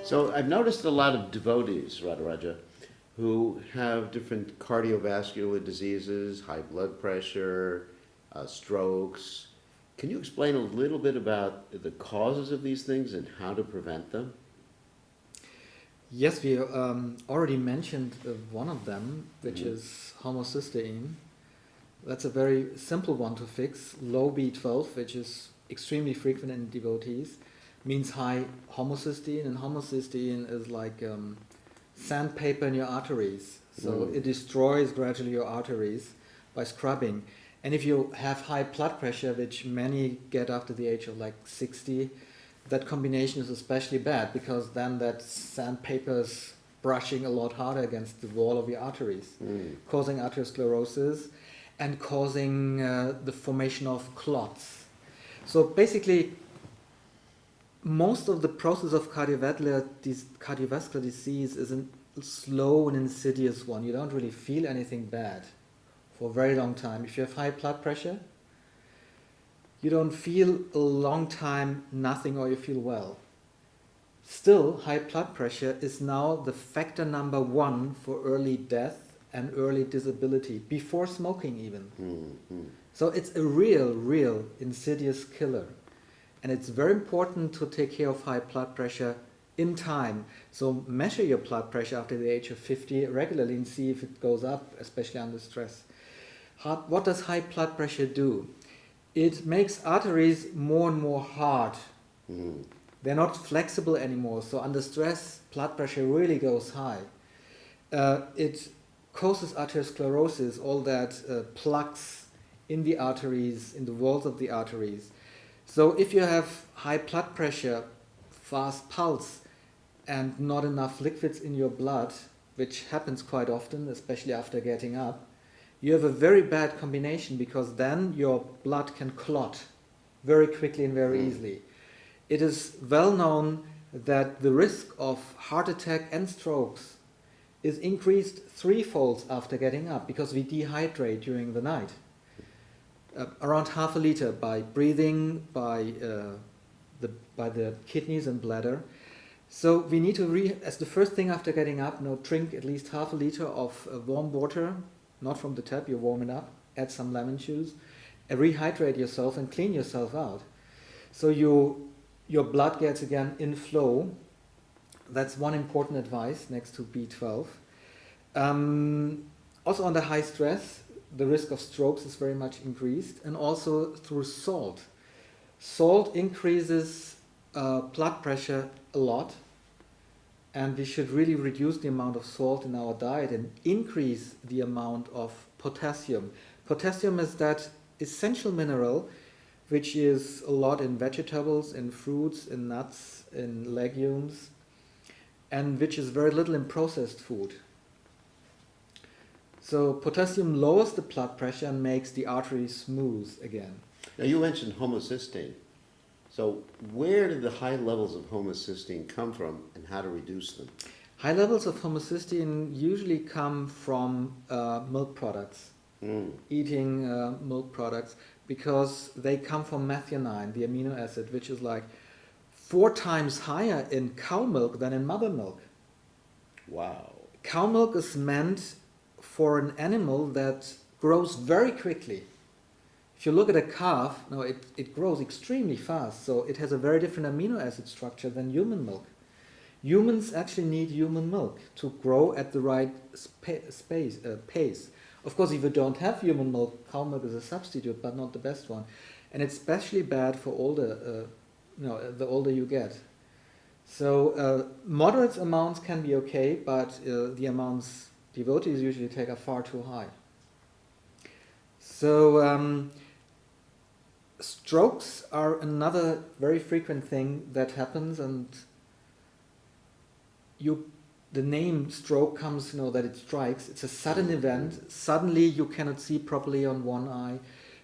So I've noticed a lot of devotees, Radharaja, who have different cardiovascular diseases, high blood pressure, strokes. Can you explain a little bit about the causes of these things and how to prevent them? Yes, we already mentioned one of them, which Mhm. is homocysteine. That's a very simple one to fix. Low B12, which is extremely frequent in devotees, means high homocysteine, and homocysteine is like sandpaper in your arteries. So Mm. it destroys gradually your arteries by scrubbing. And if you have high blood pressure, which many get after the age of like 60, that combination is especially bad because then that sandpaper is brushing a lot harder against the wall of your arteries, Mm. causing arteriosclerosis and causing the formation of clots. So basically, most of the process of cardiovascular disease is a slow and insidious one. You don't really feel anything bad for a very long time. If you have high blood pressure, you don't feel a long time nothing or you feel well. Still, high blood pressure is now the factor number one for early death and early disability, before smoking even. Mm. Mm. So it's a real insidious killer. And it's very important to take care of high blood pressure in time. So measure your blood pressure after the age of 50 regularly and see if it goes up, especially under stress. What does high blood pressure do? It makes arteries more and more hard. Mm. They're not flexible anymore. So under stress, blood pressure really goes high. It causes arteriosclerosis, all that plaques in the arteries, in the walls of the arteries. So if you have high blood pressure, fast pulse, and not enough liquids in your blood, which happens quite often, especially after getting up, you have a very bad combination because then your blood can clot very quickly and very Mm. easily. It is well known that the risk of heart attack and strokes is increased threefold after getting up because we dehydrate during the night. Around half a liter by breathing, by the kidneys and bladder. So we need to, as the first thing after getting up, drink at least half a liter of warm water, not from the tap, you warm it up, add some lemon juice, and rehydrate yourself and clean yourself out. So your blood gets again in flow. That's one important advice next to B12. Also under high stress, the risk of strokes is very much increased, and also through salt. Salt increases blood pressure a lot, and we should really reduce the amount of salt in our diet and increase the amount of potassium. Potassium is that essential mineral which is a lot in vegetables, in fruits, in nuts, in legumes, and which is very little in processed food. So potassium lowers the blood pressure and makes the arteries smooth again. Now you mentioned homocysteine. So where do the high levels of homocysteine come from and how to reduce them? High levels of homocysteine usually come from milk products, eating milk products, because they come from methionine, the amino acid, which is like 4 times higher in cow milk than in mother milk. Wow. Cow milk is meant for an animal that grows very quickly. If you look at a calf, it grows extremely fast, so it has a very different amino acid structure than human milk. Humans actually need human milk to grow at the right pace. Of course, if you don't have human milk, cow milk is a substitute, but not the best one. And it's especially bad for older, the older you get. So moderate amounts can be okay, but the amounts devotees usually take are far too high. So strokes are another very frequent thing that happens, and the name stroke comes, that it strikes. It's a sudden event. Suddenly you cannot see properly on one eye.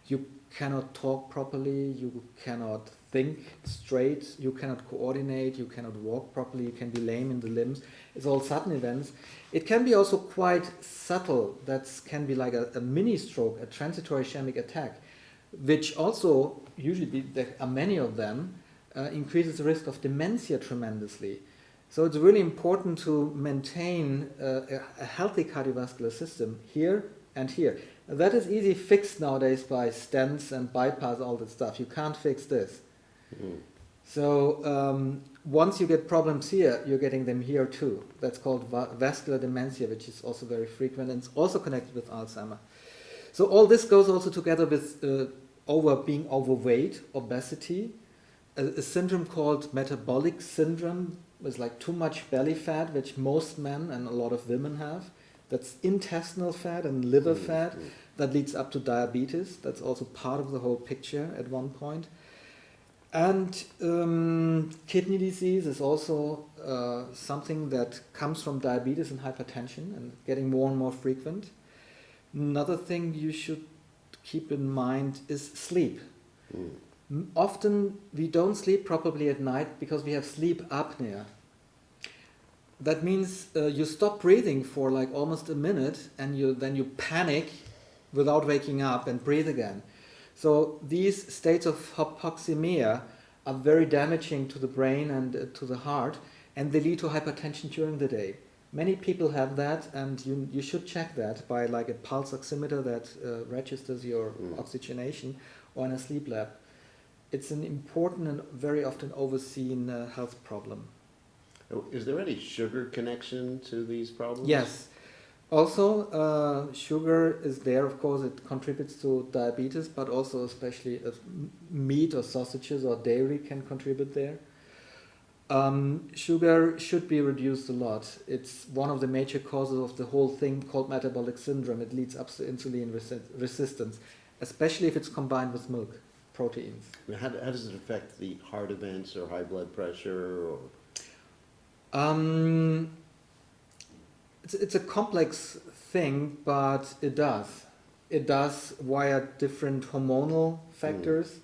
You cannot talk properly. You cannot think straight. You cannot coordinate. You cannot walk properly. You can be lame in the limbs. It's all sudden events. It can be also quite subtle. That can be like a mini stroke, a transitory ischemic attack, which also, usually there are many of them, increases the risk of dementia tremendously. So it's really important to maintain a healthy cardiovascular system here and here. That is easy fixed nowadays by stents and bypass, all that stuff. You can't fix this. Mm. So once you get problems here, you're getting them here too. That's called vascular dementia, which is also very frequent and it's also connected with Alzheimer. So all this goes also together with being overweight, obesity, a syndrome called metabolic syndrome, with like too much belly fat, which most men and a lot of women have. That's intestinal fat and liver fat that leads up to diabetes. That's also part of the whole picture at one point. And kidney disease is also something that comes from diabetes and hypertension and getting more and more frequent. Another thing you should keep in mind is sleep. Often we don't sleep properly at night because we have sleep apnea. That means you stop breathing for like almost a minute and then you panic without waking up and breathe again. So these states of hypoxemia are very damaging to the brain and to the heart, and they lead to hypertension during the day. Many people have that, and you should check that by like a pulse oximeter that registers your oxygenation, or in a sleep lab. It's an important and very often overseen health problem. Is there any sugar connection to these problems? Yes. Also, sugar is there, of course, it contributes to diabetes, but also especially meat or sausages or dairy can contribute there. Sugar should be reduced a lot. It's one of the major causes of the whole thing called metabolic syndrome. It leads up to insulin resistance, especially if it's combined with milk, proteins. How does it affect the heart events or high blood pressure? Or? It's a complex thing, but it does. It does via different hormonal factors,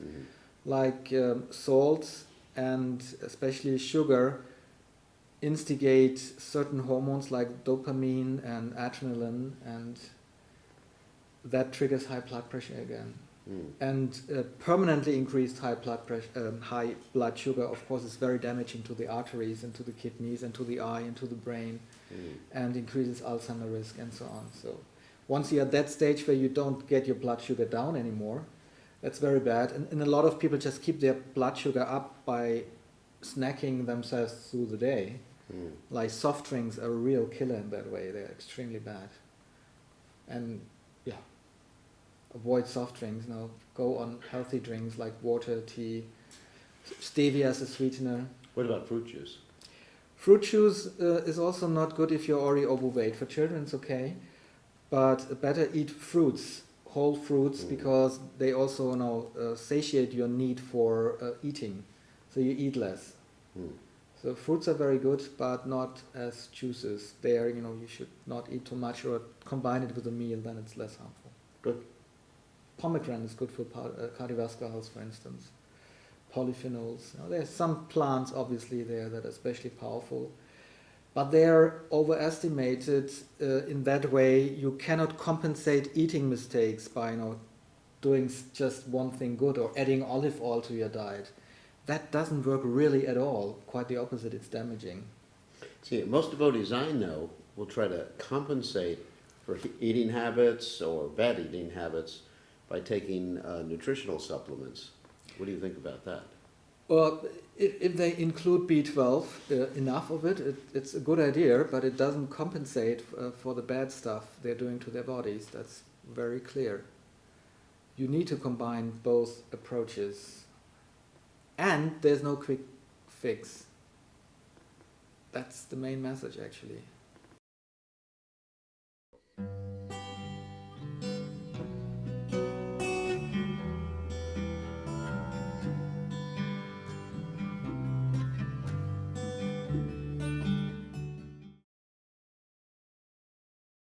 like salts and especially sugar instigate certain hormones like dopamine and adrenaline, and that triggers high blood pressure again. And permanently increased high blood sugar, of course, is very damaging to the arteries and to the kidneys and to the eye and to the brain, and increases Alzheimer risk and so on. So once you're at that stage where you don't get your blood sugar down anymore, that's very bad. And a lot of people just keep their blood sugar up by snacking themselves through the day. Like soft drinks are a real killer in that way. They're extremely bad. And yeah, avoid soft drinks. Go on healthy drinks like water, tea, stevia as a sweetener. What about fruit juice? Fruit juice is also not good if you're already overweight. For children it's okay, but better eat fruits, whole fruits, because they also satiate your need for eating, so you eat less. So fruits are very good, but not as juices. There, you should not eat too much or combine it with a meal, then it's less harmful. Good. Pomegranate is good for cardiovascular health, for instance. Polyphenols. There's some plants, obviously, there that are especially powerful, but they're overestimated in that way. You cannot compensate eating mistakes by doing just one thing good or adding olive oil to your diet. That doesn't work really at all. Quite the opposite, it's damaging. See, most devotees I know will try to compensate for eating habits or bad eating habits by taking nutritional supplements. What do you think about that? Well, if they include B12, enough of it, it's a good idea, but it doesn't compensate for the bad stuff they're doing to their bodies. That's very clear. You need to combine both approaches. And there's no quick fix. That's the main message, actually.